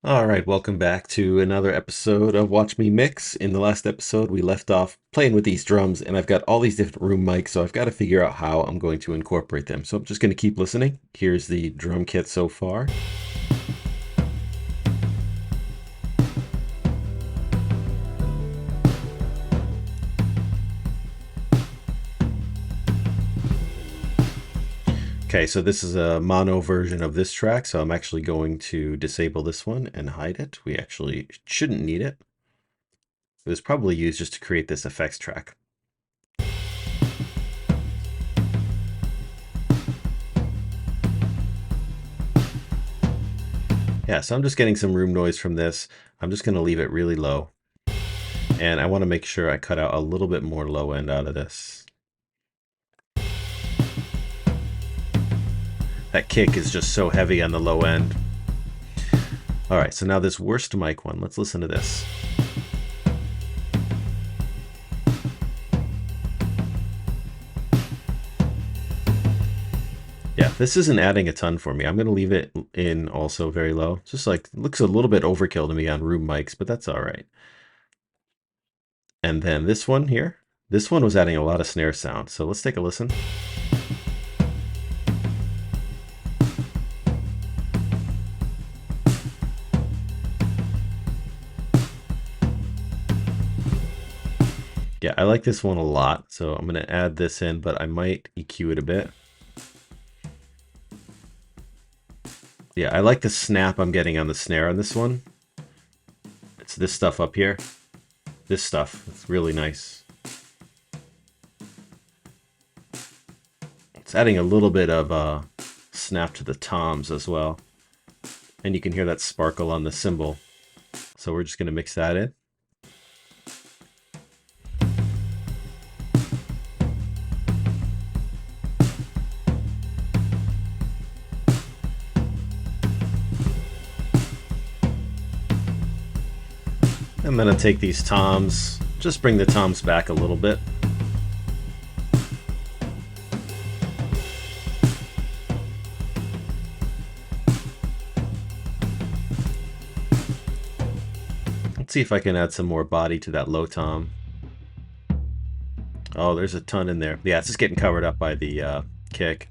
All right, welcome back to another episode of Watch Me Mix. In the last episode, we left off playing with these drums, and I've got all these different room mics, so I've got to figure out how I'm going to incorporate them. So I'm just going to keep listening. Here's the drum kit so far. Okay, so this is a mono version of this track, so I'm actually going to disable this one and hide it. We actually shouldn't need it. It was probably used just to create this effects track. Yeah, so I'm just getting some room noise from this. I'm just going to leave it really low. And I want to make sure I cut out a little bit more low end out of this. That kick is just so heavy on the low end. All right, so now this worst mic one, let's listen to this. Yeah, this isn't adding a ton for me. I'm going to leave it in also very low. Just like, it looks a little bit overkill to me on room mics, but that's all right. And then this one here, this one was adding a lot of snare sound. So let's take a listen. Yeah, I like this one a lot. So I'm going to add this in, but I might EQ it a bit. Yeah, I like the snap I'm getting on the snare on this one. It's this stuff up here. This stuff, it's really nice. It's adding a little bit of snap to the toms as well. And you can hear that sparkle on the cymbal. So we're just going to mix that in. I'm going to take these toms, just bring the toms back a little bit. Let's see if I can add some more body to that low tom. Oh, there's a ton in there. Yeah, it's just getting covered up by the kick.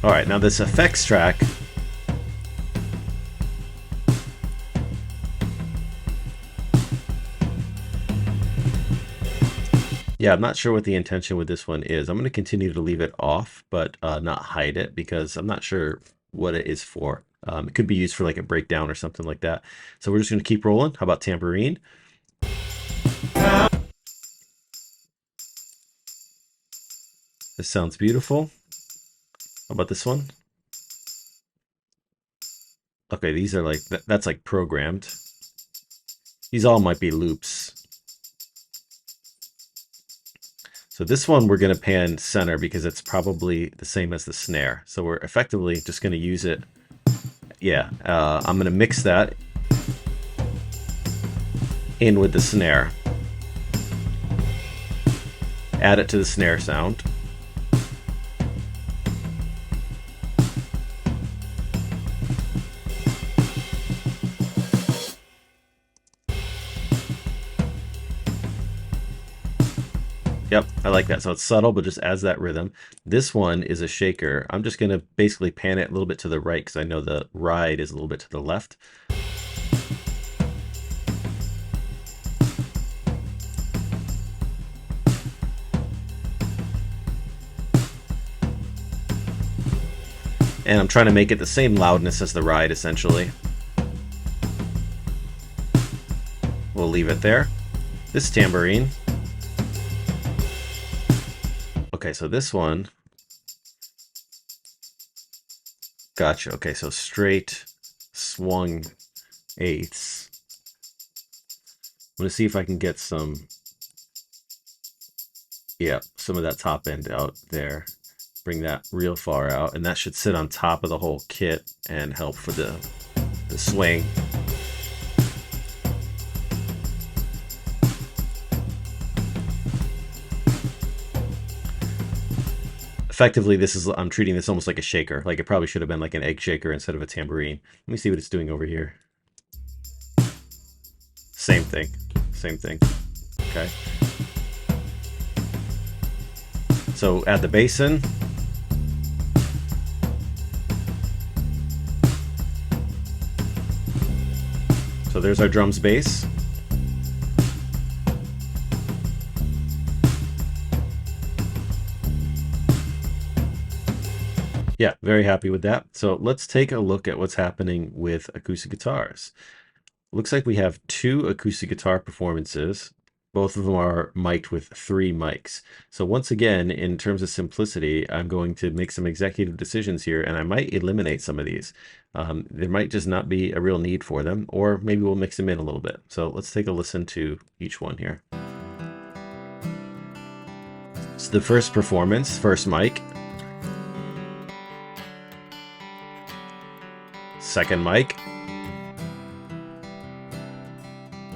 All right, now this effects track. Yeah, I'm not sure what the intention with this one is. I'm going to continue to leave it off, but not hide it because I'm not sure what it is for. It could be used for like a breakdown or something like that. So we're just going to keep rolling. How about tambourine? This sounds beautiful. How about this one? Okay, these are like, that's like programmed. These all might be loops. So this one we're going to pan center because it's probably the same as the snare. So we're effectively just going to use it. Yeah, I'm going to mix that in with the snare. Add it to the snare sound. Yep, I like that. So it's subtle, but just adds that rhythm. This one is a shaker. I'm just going to basically pan it a little bit to the right because I know the ride is a little bit to the left. And I'm trying to make it the same loudness as the ride, essentially. We'll leave it there. This tambourine. Okay, so this one. Gotcha. Okay, so straight swung eighths. I'm going to see if I can get some Yeah, some of that top end out there. Bring that real far out, and that should sit on top of the whole kit and help for the swing. Effectively, I'm treating this almost like a shaker. Like it probably should have been like an egg shaker instead of a tambourine. Let me see what it's doing over here. Same thing. Same thing. Okay. So add the basin. So there's our drums bass. Yeah, very happy with that. So let's take a look at what's happening with acoustic guitars. Looks like we have two acoustic guitar performances. Both of them are mic'd with 3 mics. So once again, in terms of simplicity, I'm going to make some executive decisions here, and I might eliminate some of these. There might just not be a real need for them, or maybe we'll mix them in a little bit. So let's take a listen to each one here. So the first performance, first mic. Second mic.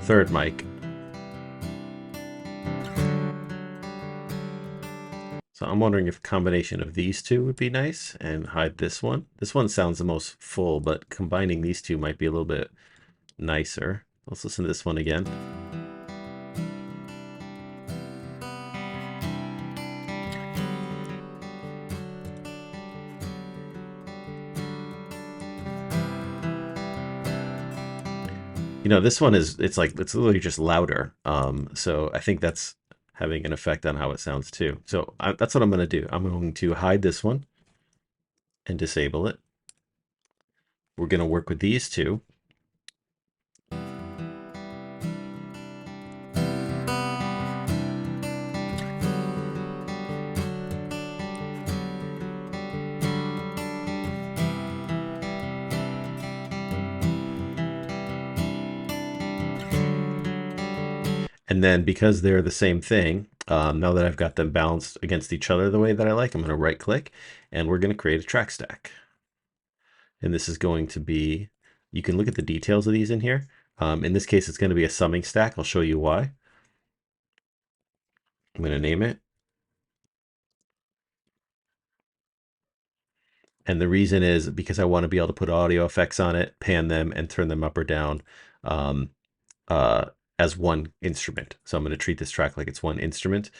Third mic. So I'm wondering if a combination of these two would be nice and hide this one. This one sounds the most full, but combining these two might be a little bit nicer. Let's listen to this one again. You know, this one it's literally just louder. So I think that's having an effect on how it sounds too. So that's what I'm going to do. I'm going to hide this one and disable it. We're going to work with these two. And then because they're the same thing, now that I've got them balanced against each other the way that I like, I'm going to right click and we're going to create a track stack. And this is going to be, you can look at the details of these in here. In this case, it's going to be a summing stack. I'll show you why. I'm going to name it. And the reason is because I want to be able to put audio effects on it, pan them, and turn them up or down um, as one instrument. So I'm going to treat this track like it's one instrument.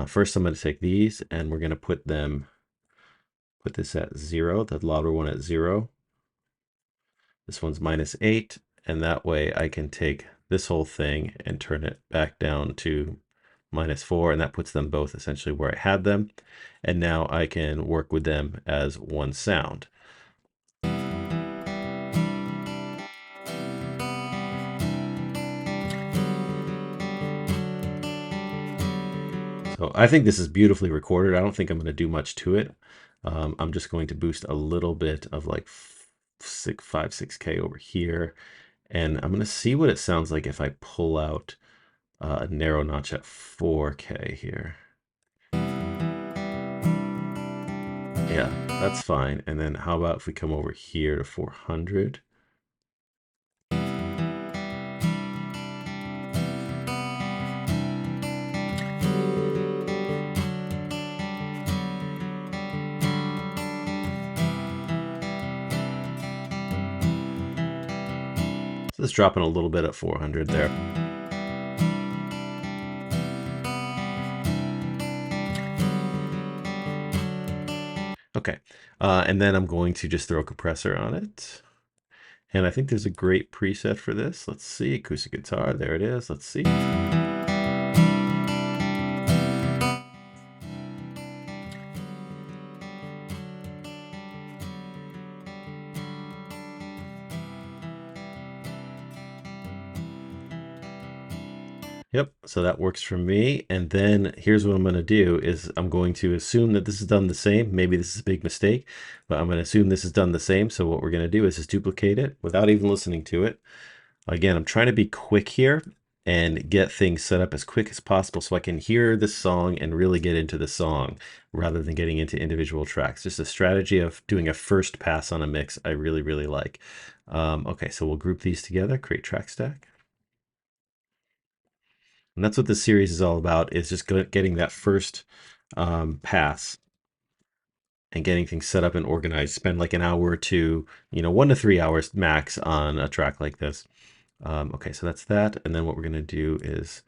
First, I'm going to take these and we're going to put this at 0, the louder one at 0. This one's -8, and that way I can take this whole thing and turn it back down to -4, and that puts them both essentially where I had them. And now I can work with them as one sound. So I think this is beautifully recorded. I don't think I'm going to do much to it. I'm just going to boost a little bit of like 6K over here. And I'm going to see what it sounds like if I pull out a narrow notch at 4K here. Yeah, that's fine. And then how about if we come over here to 400? So it's dropping a little bit at 400 there. Okay, and then I'm going to just throw a compressor on it. And I think there's a great preset for this. Let's see, acoustic guitar, there it is. Let's see. Yep, so that works for me. And then here's what I'm going to do is I'm going to assume that this is done the same. Maybe this is a big mistake, but I'm going to assume this is done the same. So what we're going to do is just duplicate it without even listening to it. Again, I'm trying to be quick here. and get things set up as quick as possible so I can hear the song and really get into the song rather than getting into individual tracks. Just a strategy of doing a first pass on a mix I really, really like. Okay, so we'll group these together, create track stack. And that's what this series is all about, is just getting that first pass and getting things set up and organized. Spend like an hour or two, 1 to 3 hours max on a track like this. Okay, so that's that. And then what we're going to do is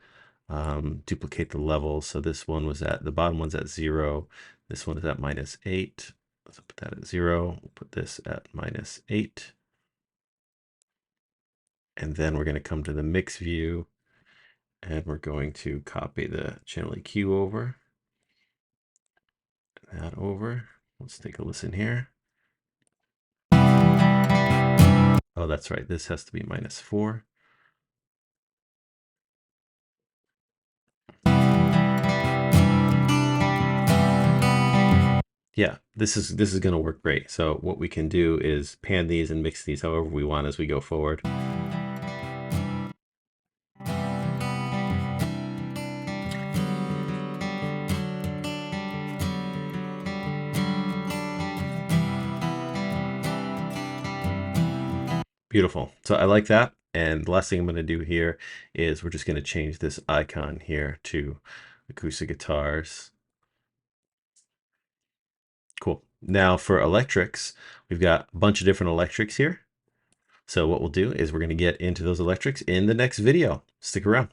duplicate the levels. So this one was at, the bottom one's at 0. This one is at -8. Let's put that at 0. We'll put this at -8. And then we're going to come to the mix view and we're going to copy the channel EQ over. That over. Let's take a listen here. Oh, that's right. This has to be -4. Yeah, this is going to work great. So what we can do is pan these and mix these however we want as we go forward. Beautiful. So I like that. And the last thing I'm going to do here is we're just going to change this icon here to acoustic guitars. Cool. Now for electrics, we've got a bunch of different electrics here. So what we'll do is we're going to get into those electrics in the next video. Stick around.